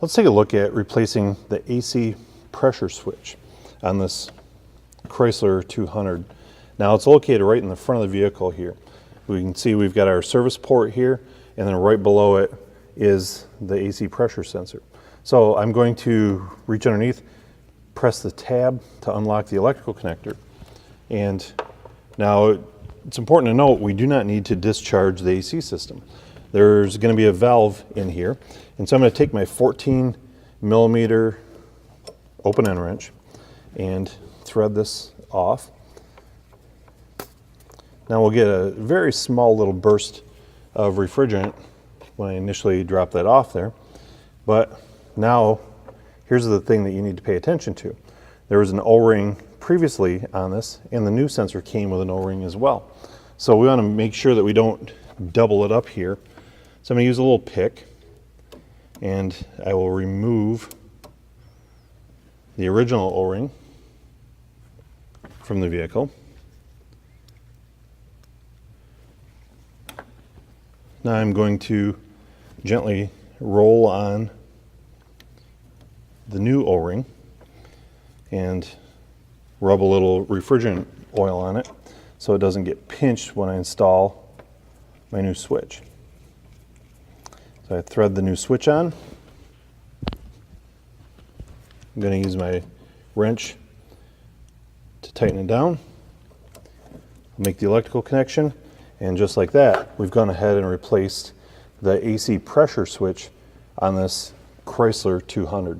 Let's take a look at replacing the AC pressure switch on this Chrysler 200. Now it's located right in the front of the vehicle here. We can see we've got our service port here, and then right below it is the AC pressure sensor. So I'm going to reach underneath, press the tab to unlock the electrical connector. And now it's important to note we do not need to discharge the AC system. There's going to be a valve in here. And so I'm going to take my 14 millimeter open end wrench and thread this off. Now we'll get a very small little burst of refrigerant when I initially drop that off there. But now here's the thing that you need to pay attention to. There was an O-ring previously on this, and the new sensor came with an O-ring as well. So we want to make sure that we don't double it up here. So I'm going to use a little pick, and I will remove the original O-ring from the vehicle. Now I'm going to gently roll on the new O-ring and rub a little refrigerant oil on it so it doesn't get pinched when I install my new switch. So I thread the new switch on. I'm going to use my wrench to tighten it down. Make the electrical connection, and just like that, we've gone ahead and replaced the AC pressure switch on this Chrysler 200.